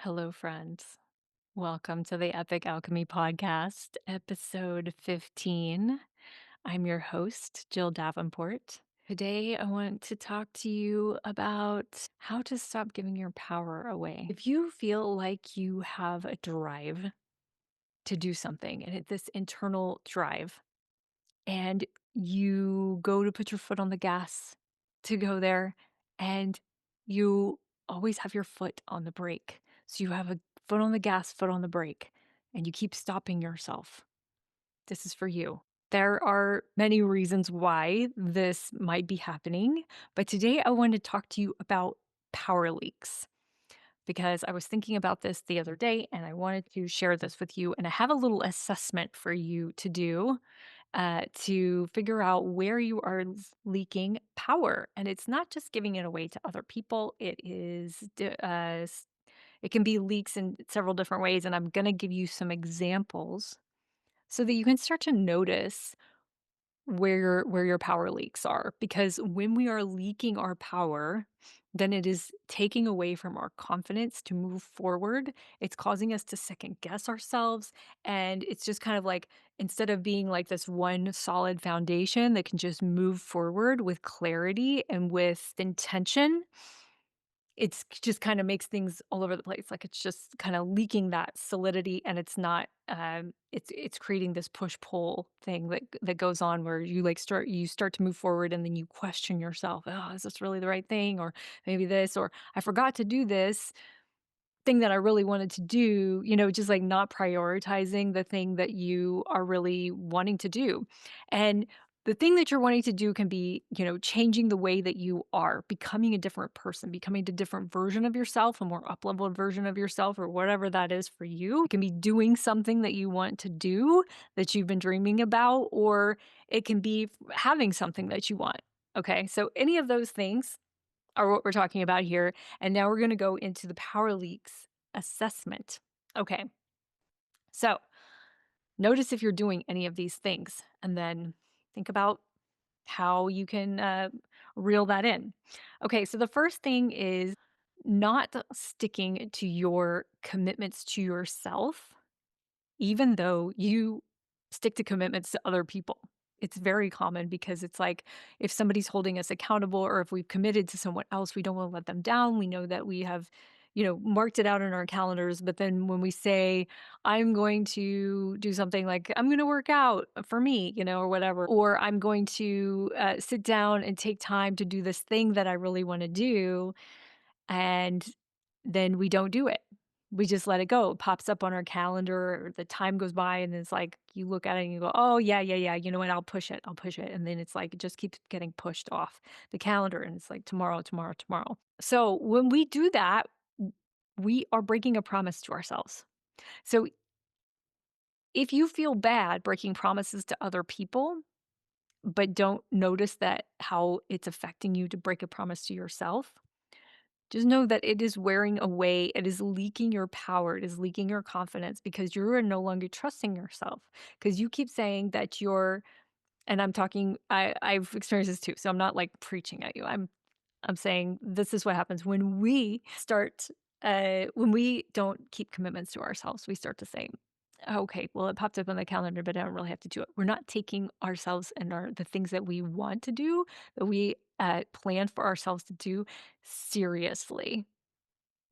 Hello, friends. Welcome to the Epic Alchemy Podcast, episode 15. I'm your host, Jill Davenport. Today, I want to talk to you about how to stop giving your power away. If you feel like you have a drive to do something and this internal drive, and you go to put your foot on the gas to go there, and you always have your foot on the brake. So you have a foot on the gas, foot on the brake, and you keep stopping yourself. This is for you. There are many reasons why this might be happening, but today I want to talk to you about power leaks because I was thinking about this the other day and I wanted to share this with you. And I have a little assessment for you to do to figure out where you are leaking power. And it's not just giving it away to other people, it can be leaks in several different ways. And I'm going to give you some examples so that you can start to notice where your power leaks are, because when we are leaking our power, then it is taking away from our confidence to move forward. It's causing us to second guess ourselves, and it's just kind of like, instead of being like this one solid foundation that can just move forward with clarity and with intention, it's just kinda makes things all over the place, like, it's just kinda leaking that solidity, and it's not, it's creating this push-pull thing that goes on where you start to move forward, and then you question yourself, "Oh, is this really the right thing?" Or, "Maybe this," or, "I forgot to do this thing that I really wanted to do," just, like, not prioritizing the thing that you are really wanting to do. And the thing that you're wanting to do can be, changing the way that you are, becoming a different person, becoming a different version of yourself, a more up-leveled version of yourself, or whatever that is for you. It can be doing something that you want to do, that you've been dreaming about, or it can be having something that you want, okay? So any of those things are what we're talking about here. And now we're going to go into the power leaks assessment. Okay. So notice if you're doing any of these things and then think about how you can reel that in. Okay. So the first thing is not sticking to your commitments to yourself, even though you stick to commitments to other people. It's very common because it's like, if somebody's holding us accountable or if we've committed to someone else, we don't want to let them down. We know that we have, marked it out in our calendars. But then when we say, I'm going to do something like, I'm going to work out for me, or whatever, or I'm going to sit down and take time to do this thing that I really want to do, and then we don't do it. We just let it go. It pops up on our calendar, or the time goes by, and it's like you look at it and you go, "Oh, yeah, yeah, yeah. You know what? I'll push it. I'll push it." And then it's like it just keeps getting pushed off the calendar, and it's like tomorrow, tomorrow, tomorrow. So when we do that, we are breaking a promise to ourselves. So if you feel bad breaking promises to other people, but don't notice that how it's affecting you to break a promise to yourself, just know that it is wearing away, it is leaking your power, it is leaking your confidence because you are no longer trusting yourself. Because you keep saying that you're, and I'm talking, I've experienced this too, so I'm not like preaching at you. I'm saying this is what happens when we start when we don't keep commitments to ourselves. We start to say, "Okay, well, it popped up on the calendar, but I don't really have to do it." We're not taking ourselves and the things that we want to do, that we plan for ourselves to do, seriously.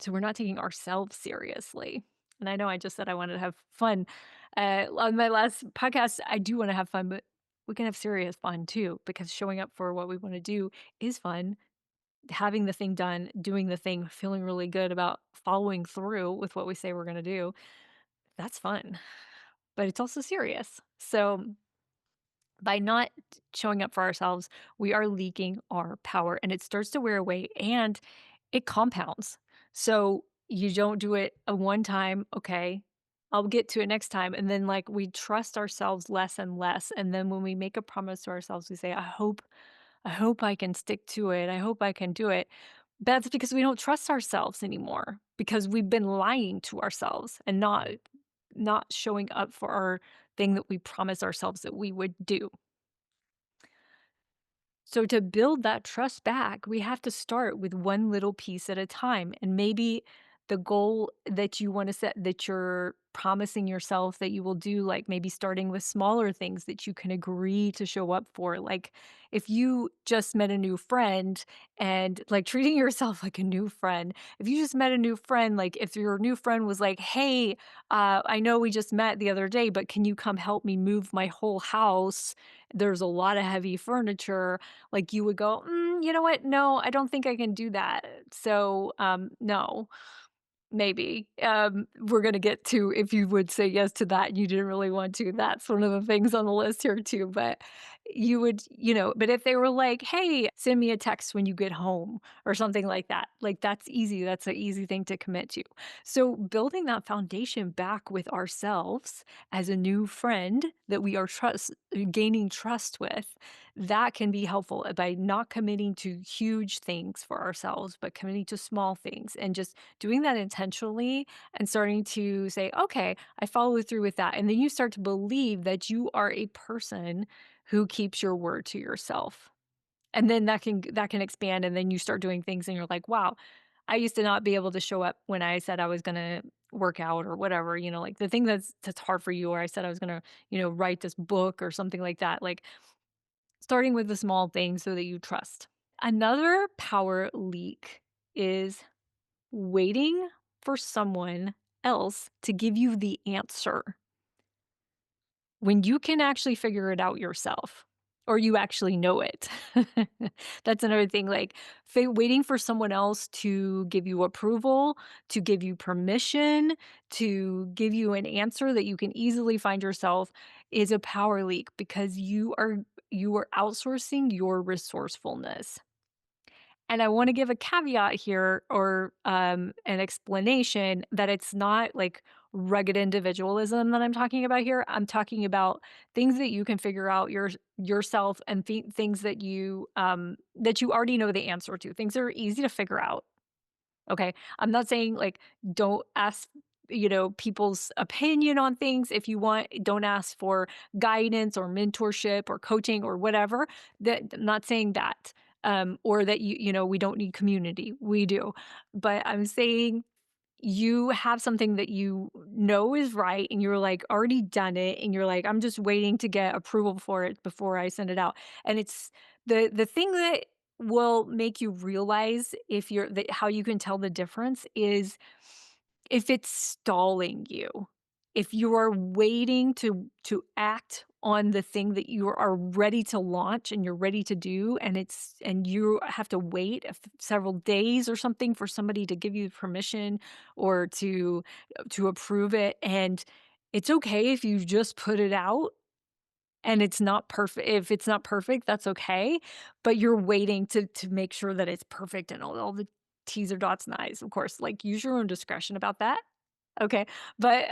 So we're not taking ourselves seriously. And I know I just said I wanted to have fun. On my last podcast, I do want to have fun, but we can have serious fun too, because showing up for what we want to do is fun. Having the thing done, doing the thing, feeling really good about following through with what we say we're going to do, that's fun. But it's also serious. So by not showing up for ourselves, we are leaking our power, and it starts to wear away and it compounds. So you don't do it a one time, okay, I'll get to it next time. And then, like, we trust ourselves less and less. And then when we make a promise to ourselves, we say, I hope I can stick to it. I hope I can do it. That's because we don't trust ourselves anymore, because we've been lying to ourselves and not showing up for our thing that we promised ourselves that we would do. So to build that trust back, we have to start with one little piece at a time. And maybe the goal that you wanna set that you're promising yourself that you will do, like, maybe starting with smaller things that you can agree to show up for. Like, if you just met a new friend and, like, treating yourself like a new friend. If you just met a new friend, like, if your new friend was like, "Hey, I know we just met the other day, but can you come help me move my whole house? There's a lot of heavy furniture." Like, you would go, you know what? No, I don't think I can do that. So, no, maybe. We're gonna get to if you would say yes to that and you didn't really want to. That's one of the things on the list here too. But you would, but if they were like, "Hey, send me a text when you get home," or something like that's easy. That's an easy thing to commit to. So building that foundation back with ourselves as a new friend that we are gaining trust with, that can be helpful by not committing to huge things for ourselves, but committing to small things and just doing that intentionally and starting to say, okay, I followed through with that. And then you start to believe that you are a person who keeps your word to yourself. And then that can expand and then you start doing things and you're like, wow, I used to not be able to show up when I said I was going to work out or whatever, like the thing that's hard for you, or I said I was going to, write this book or something like that. Like starting with the small things so that you trust. Another power leak is waiting for someone else to give you the answer when you can actually figure it out yourself or you actually know it. That's another thing, like waiting for someone else to give you approval, to give you permission, to give you an answer that you can easily find yourself is a power leak because you are outsourcing your resourcefulness. And I wanna give a caveat here or, an explanation that it's not, like, rugged individualism that I'm talking about here. I'm talking about things that you can figure out yourself and things that you already know the answer to, things that are easy to figure out, okay? I'm not saying, like, don't ask, people's opinion on things if you want. Don't ask for guidance or mentorship or coaching or whatever. That I'm not saying that, or that we don't need community. We do. But I'm saying you have something that you know is right and you're, like, already done it and you're like, "I'm just waiting to get approval for it before I send it out." And it's the thing that will make you realize if you're how you can tell the difference is if it's stalling you. If you are waiting to act on the thing that you are ready to launch and you're ready to do, and you have to wait several days or something for somebody to give you permission or to approve it, and it's okay if you just put it out and it's not perfect. If it's not perfect, that's okay, but you're waiting to make sure that it's perfect and all the T's or dots and I's, of course, like, use your own discretion about that. Okay. But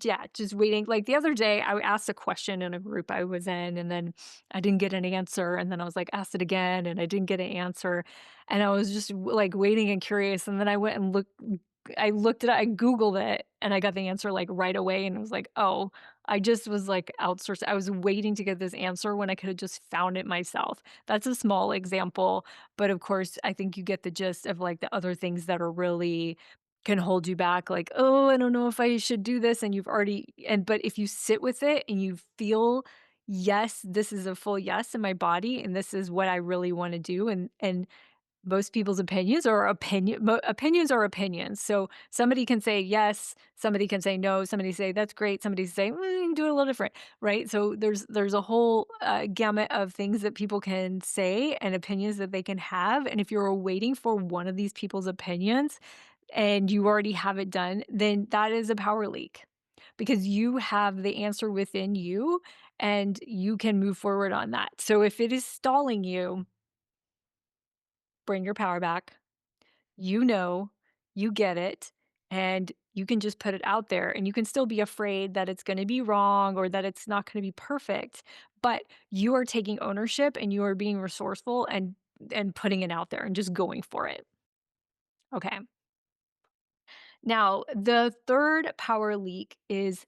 yeah, just waiting. Like the other day, I asked a question in a group I was in, and then I didn't get an answer. And then I was like, asked it again, and I didn't get an answer. And I was just like waiting and curious. And then I went and I looked it up, I Googled it, and I got the answer like right away. And it was like, oh, I just was like outsourced. I was waiting to get this answer when I could have just found it myself. That's a small example. But of course, I think you get the gist of like the other things that are really can hold you back, like, "Oh, I don't know if I should do this," and you've already but if you sit with it and you feel, "Yes, this is a full yes in my body, and this is what I really wanna do," and most people's opinions are opinions, so somebody can say yes, somebody can say no, somebody say, "That's great," somebody say, do it a little different," right? So there's a whole, gamut of things that people can say and opinions that they can have, and if you're waiting for one of these people's opinions, and you already have it done, then that is a power leak because you have the answer within you and you can move forward on that. So if it is stalling you, bring your power back. You know, you get it, and you can just put it out there and you can still be afraid that it's going to be wrong or that it's not going to be perfect, but you are taking ownership and you are being resourceful and putting it out there and just going for it. Okay. Now, the third power leak is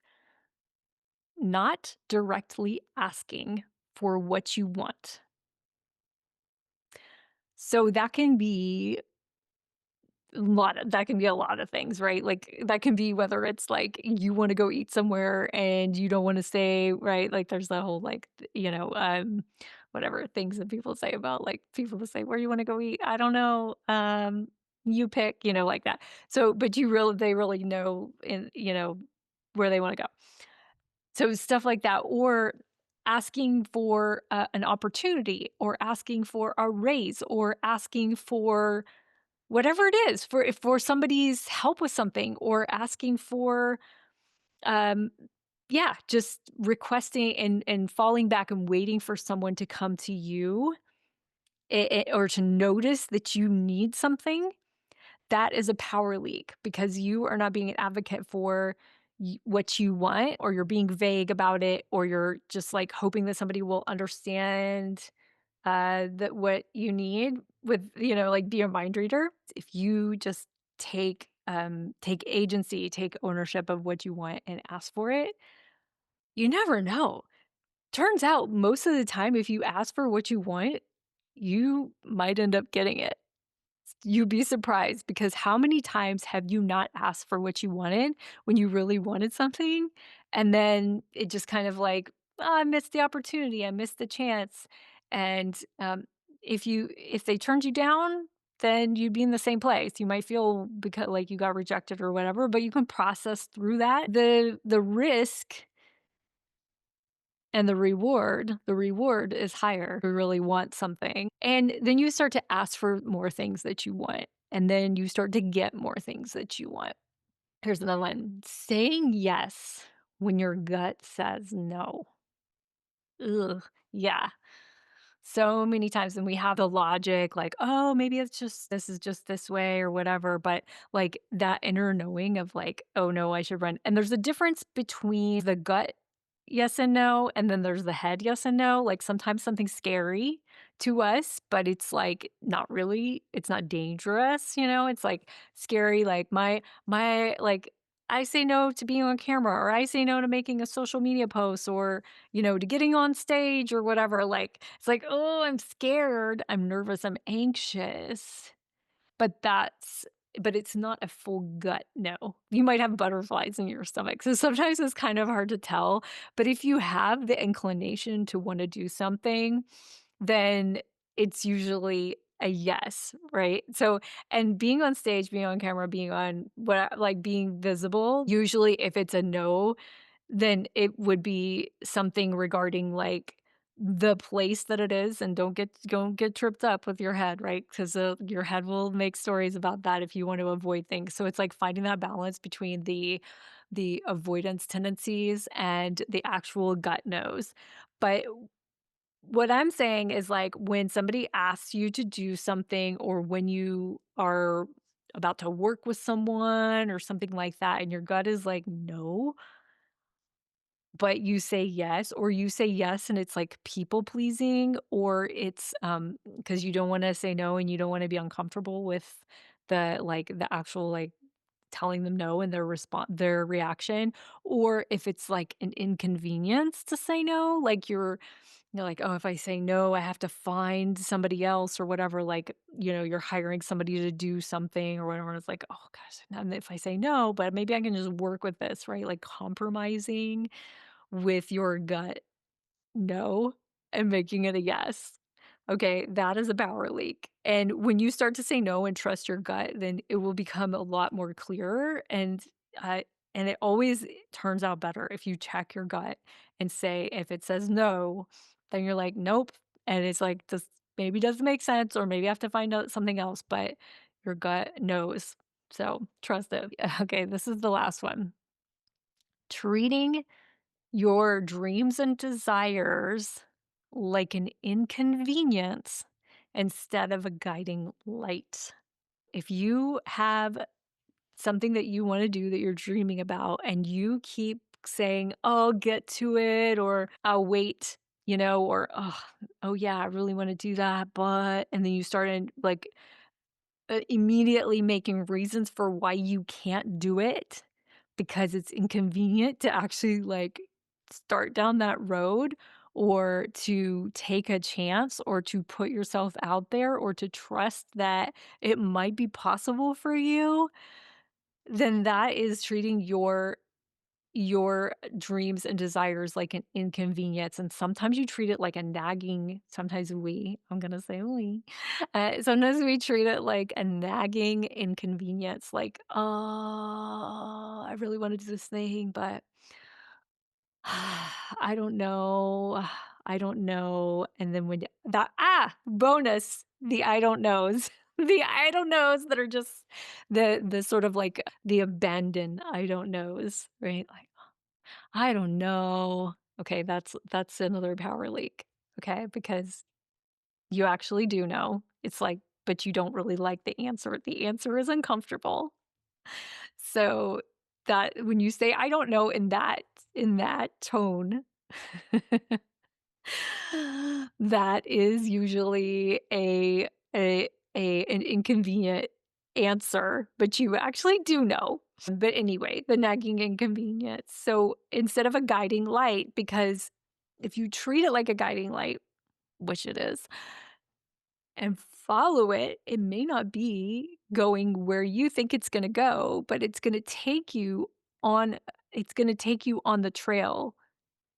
not directly asking for what you want. So that can be lot of that can be a lot of things, right? Like, that can be whether it's, like, you wanna go eat somewhere and you don't wanna stay, right? Like, there's the whole, like, whatever things that people say about, like, people that say, "Where you wanna go eat?" "I don't know, you pick," like that. So, but they really know where they wanna go. So, stuff like that, or asking for, an opportunity, or asking for a raise, or asking for whatever it is, for somebody's help with something, or asking for, um yeah, just requesting and falling back and waiting for someone to come to you, or to notice that you need something. That is a power leak because you are not being an advocate for what you want, or you're being vague about it, or you're just like hoping that somebody will understand that what you need with, like, be a mind reader. If you just take agency, take ownership of what you want and ask for it, you never know. Turns out most of the time, if you ask for what you want, you might end up getting it. You'd be surprised because how many times have you not asked for what you wanted when you really wanted something? And then it just kind of like, "Oh, I missed the opportunity, I missed the chance." And, if they turned you down, then you'd be in the same place. You might feel because like you got rejected or whatever, but you can process through that. The risk and the reward is higher. You really want something. And then you start to ask for more things that you want. And then you start to get more things that you want. Here's another one. Saying yes when your gut says no. Ugh. Yeah. So many times when we have the logic, like, oh, maybe it's just this is just this way or whatever. But like that inner knowing of like, oh no, I should run. And there's a difference between the gut yes and no, and then there's the head yes and no. Like sometimes something's scary to us, but it's like not really, it's not dangerous. It's like scary, like like I say no to being on camera, or I say no to making a social media post, or to getting on stage or whatever. Like, it's like, "Oh, I'm scared, I'm nervous, I'm anxious." But it's not a full gut no. You might have butterflies in your stomach, so sometimes it's kind of hard to tell, but if you have the inclination to wanna do something, then it's usually a yes, right? So, and being on stage, being on camera, being on like, being visible, usually if it's a no, then it would be something regarding, like, the place that it is, and don't get tripped up with your head, right? 'Cause, your head will make stories about that if you want to avoid things. So it's like finding that balance between the avoidance tendencies and the actual gut knows. But what I'm saying is, like, when somebody asks you to do something, or when you are about to work with someone or something like that, and your gut is like, "No," but you say yes, or you say yes and it's, like, people pleasing, or it's, because you don't wanna say no and you don't wanna be uncomfortable with the actual, like, telling them no and their reaction, or if it's, like, an inconvenience to say no, like, you're like, "Oh, if I say no, I have to find somebody else," or whatever, like, you're hiring somebody to do something or whatever, and it's like, "Oh gosh, and if I say no, but maybe I can just work with this," right? Like, compromising with your gut no and making it a yes. Okay, that is a power leak. And when you start to say no and trust your gut, then it will become a lot more clearer, uh and it always turns out better if you check your gut and say if it says no, then you're like, "Nope." And it's like this maybe doesn't make sense, or maybe I have to find out something else, but your gut knows. So, trust it. Okay, this is the last one. Treating your dreams and desires like an inconvenience instead of a guiding light. If you have something that you want to do that you're dreaming about and you keep saying, "Oh, I'll get to it," or "I'll wait," or "Oh yeah, I really want to do that, but," and then you start in like immediately making reasons for why you can't do it because it's inconvenient to actually, like, start down that road, or to take a chance or to put yourself out there or to trust that it might be possible for you, then that is treating your dreams and desires like an inconvenience, and sometimes you treat it like a nagging I'm gonna say we, sometimes we treat it like a nagging inconvenience, like, "Oh, I really wanna do this thing, but I don't know, I don't know," and then when bonus, the I don't knows. The I don't knows that are just the sort of like the abandoned I don't knows, right? Like, I don't know. Okay, that's another power leak, okay? Because you actually do know. It's like, but you don't really like the answer. The answer is uncomfortable. So that when you say I don't know in that tone, that is usually an inconvenient answer, but you actually do know. But anyway, the nagging inconvenience. So instead of a guiding light, because if you treat it like a guiding light, which it is, and follow it, it may not be going where you think it's going to go, but on it's going to take you on the trail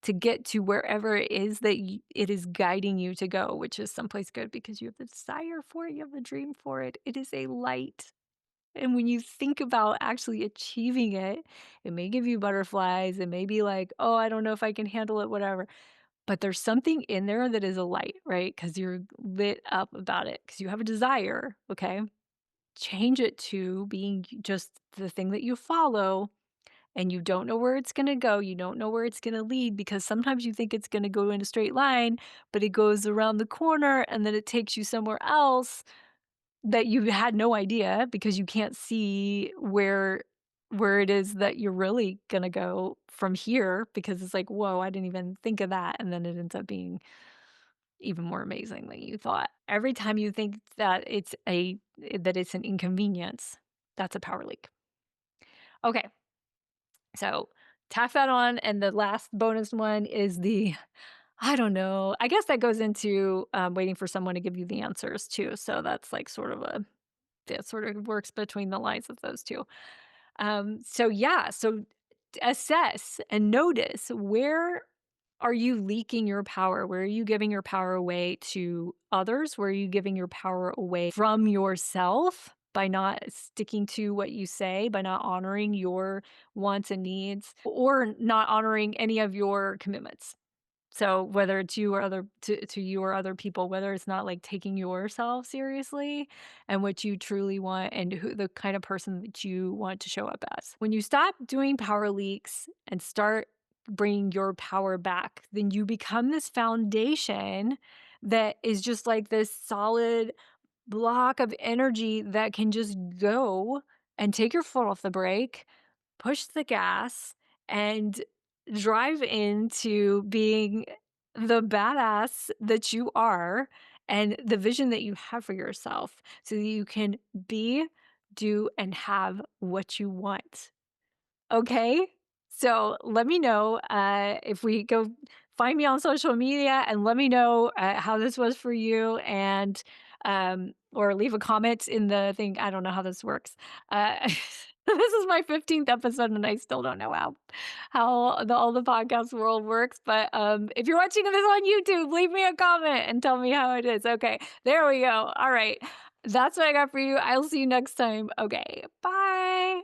to get to wherever it is that it is guiding you to go, which is someplace good because you have the desire for it, you have the dream for it. It is a light. And when you think about actually achieving it, it may give you butterflies. It may be like, oh, I don't know if I can handle it, whatever. But there's something in there that is a light, right? Because you're lit up about it, because you have a desire. Okay. Change it to being just the thing that you follow and you don't know where it's going to go. You don't know where it's going to lead because sometimes you think it's going to go in a straight line, but it goes around the corner and then it takes you somewhere else that you had no idea because you can't see where it is that you're really gonna go from here because it's like, "Whoa, I didn't even think of that," and then it ends up being even more amazing than you thought. Every time you think that it's an inconvenience, that's a power leak. Okay, so tack that on, and the last bonus one is the I don't know. I guess that goes into, waiting for someone to give you the answers too, so that's like sort of a that sort of works between the lines of those 2. So yeah, so assess and notice where are you leaking your power? Where are you giving your power away to others? Where are you giving your power away from yourself by not sticking to what you say, by not honoring your wants and needs, or not honoring any of your commitments? So whether it's you or to you or other people, whether it's not like taking yourself seriously and what you truly want and who the kind of person that you want to show up as. When you stop doing power leaks and start bringing your power back, then you become this foundation that is just like this solid block of energy that can just go and take your foot off the brake, push the gas, and drive into being the badass that you are and the vision that you have for yourself so that you can be, do, and have what you want. Okay? So let me know if we go find me on social media and let me know how this was for you and or leave a comment in the thing. I don't know how this works. This is my 15th episode and I still don't know how all the podcast world works. But if you're watching this on YouTube, leave me a comment and tell me how it is. Okay, there we go. All right. That's what I got for you. I'll see you next time. Okay, bye.